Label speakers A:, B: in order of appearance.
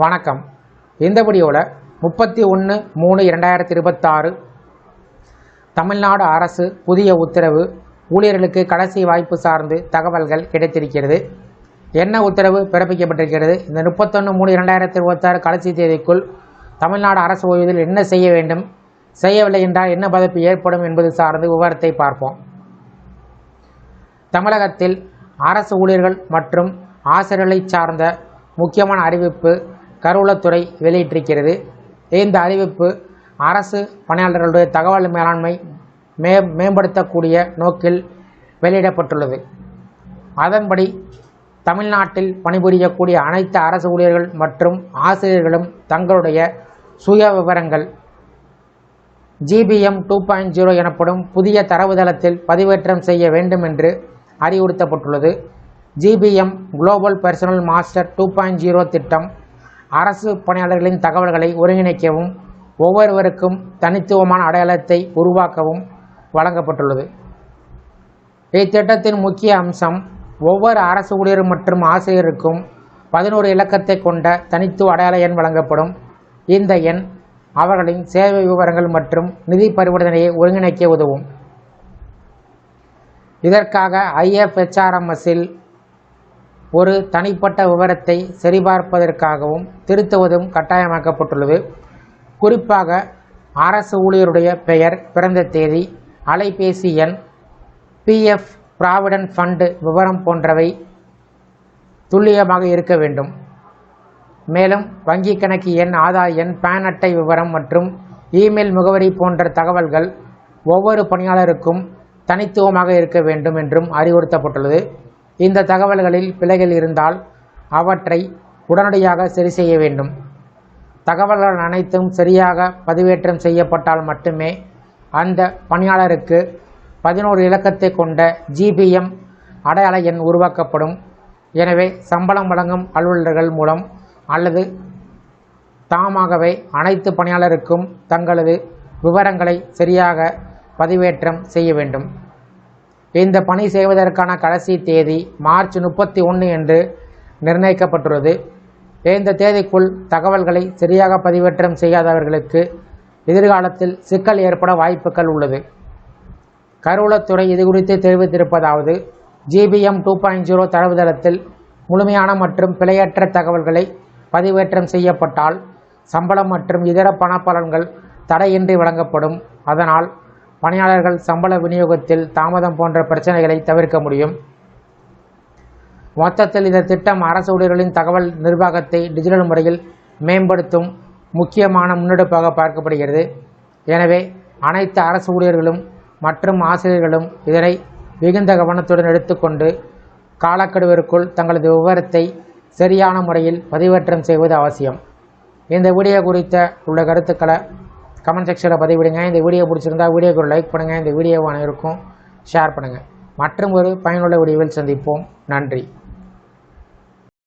A: வணக்கம். இந்த வீடியோவில் 31/3/2026 தமிழ்நாடு அரசு புதிய உத்தரவு, ஊழியர்களுக்கு கடைசி வாய்ப்பு சார்ந்து தகவல்கள் கிடைத்திருக்கிறது. என்ன உத்தரவு பிறப்பிக்கப்பட்டிருக்கிறது? இந்த 31/3/2026 கடைசி தேதிக்குள் தமிழ்நாடு அரசு ஓய்வூதியில் என்ன செய்ய வேண்டும், செய்யவில்லை என்றால் என்ன பாதிப்பு ஏற்படும் என்பது சார்ந்து விவரத்தை பார்ப்போம். தமிழகத்தில் அரசு ஊழியர்கள் மற்றும் ஆசிரியர்களை சார்ந்த முக்கியமான அறிவிப்பு கருவூலத்துறை வெளியிட்டிருக்கிறது. இந்த அறிவிப்பு அரசு பணியாளர்களுடைய தகவல் மேலாண்மை மேம்படுத்தக்கூடிய நோக்கில் வெளியிடப்பட்டுள்ளது. அதன்படி தமிழ்நாட்டில் பணிபுரியக்கூடிய அனைத்து அரசு ஊழியர்கள் மற்றும் ஆசிரியர்களும் தங்களுடைய சுய விவரங்கள் GBM 2.0 எனப்படும் புதிய தரவுதளத்தில் பதிவேற்றம் செய்ய வேண்டும் என்று அறிவுறுத்தப்பட்டுள்ளது. GBM குளோபல் பர்சனல் மாஸ்டர் 2.0 திட்டம் அரசு பணியாளர்களின் தகவல்களை ஒருங்கிணைக்கவும் ஒவ்வொருவருக்கும் தனித்துவமான அடையாளத்தை உருவாக்கவும் வழங்கப்பட்டுள்ளது. இத்திட்டத்தின் முக்கிய அம்சம், ஒவ்வொரு அரசு ஊழியர் மற்றும் ஆசிரியருக்கும் 11 இலக்கத்தை கொண்ட தனித்துவ அடையாள எண் வழங்கப்படும். இந்த எண் அவர்களின் சேவை விவரங்கள் மற்றும் நிதி பரிவர்த்தனையை ஒருங்கிணைக்க உதவும். இதற்காக IFHRMSல் ஒரு தனிப்பட்ட விவரத்தை சரிபார்ப்பதற்காகவும் திருத்துவதும் கட்டாயமாக்கப்பட்டுள்ளது. குறிப்பாக அரசு ஊழியருடைய பெயர், பிறந்த தேதி, அலைபேசி எண், PF ப்ராவிடன்ட் ஃபண்ட் விவரம் போன்றவை துல்லியமாக இருக்க வேண்டும். மேலும் வங்கி கணக்கு எண், ஆதார் எண், பேன் அட்டை விவரம் மற்றும் இமெயில் முகவரி போன்ற தகவல்கள் ஒவ்வொரு பணியாளருக்கும் தனித்துவமாக இருக்க வேண்டும் என்றும் அறிவுறுத்தப்பட்டுள்ளது. இந்த தகவல்களில் பிழைகள் இருந்தால் அவற்றை உடனடியாக சரி செய்ய வேண்டும். தகவல்கள் அனைத்தும் சரியாக பதிவேற்றம் செய்யப்பட்டால் மட்டுமே அந்த பணியாளருக்கு 11 இலக்கத்தை கொண்ட GBM அடையாள எண் உருவாக்கப்படும். எனவே சம்பளம் வழங்கும் அலுவலர்கள் மூலம் அல்லது தாமாகவே அனைத்து பணியாளருக்கும் தங்களது விவரங்களை சரியாக பதிவேற்றம் செய்ய வேண்டும். இந்த பணி செய்வதற்கான கடைசி தேதி மார்ச் 31 என்று நிர்ணயிக்கப்பட்டுள்ளது. இந்த தேதிக்குள் தகவல்களை சரியாக பதிவேற்றம் செய்யாதவர்களுக்கு எதிர்காலத்தில் சிக்கல் ஏற்பட வாய்ப்புகள் உள்ளது. கருவூலத்துறை இதுகுறித்து தெரிவித்திருப்பதாவது, GBM 2.0 தரவுதளத்தில் முழுமையான மற்றும் பிழையற்ற தகவல்களை பதிவேற்றம் செய்யப்பட்டால் சம்பளம் மற்றும் இதர பணப்பலன்கள் தடையின்றி வழங்கப்படும். அதனால் பணியாளர்கள் சம்பள விநியோகத்தில் தாமதம் போன்ற பிரச்சனைகளை தவிர்க்க முடியும். மொத்தத்தில் இந்த திட்டம் அரசு ஊழியர்களின் தகவல் நிர்வாகத்தை டிஜிட்டல் முறையில் மேம்படுத்தும் முக்கியமான முன்னெடுப்பாக பார்க்கப்படுகிறது. எனவே அனைத்து அரசு ஊழியர்களும் மற்றும் ஆசிரியர்களும் இதனை மிகுந்த கவனத்துடன் எடுத்துக்கொண்டு காலக்கெடுவிற்குள் தங்களது விவரத்தை சரியான முறையில் பதிவேற்றம் செய்வது அவசியம். இந்த வீடியோ குறித்த உள்ள கருத்துக்களை கமெண்ட் செக்ஷனில் பதிவிடுங்க. இந்த வீடியோ பிடிச்சிருந்தால் வீடியோக்கு ஒரு லைக் பண்ணுங்கள். இந்த வீடியோவை அனைவருக்கும் ஷேர் பண்ணுங்கள். மற்றும் ஒரு பயனுள்ள வீடியோவில் சந்திப்போம். நன்றி.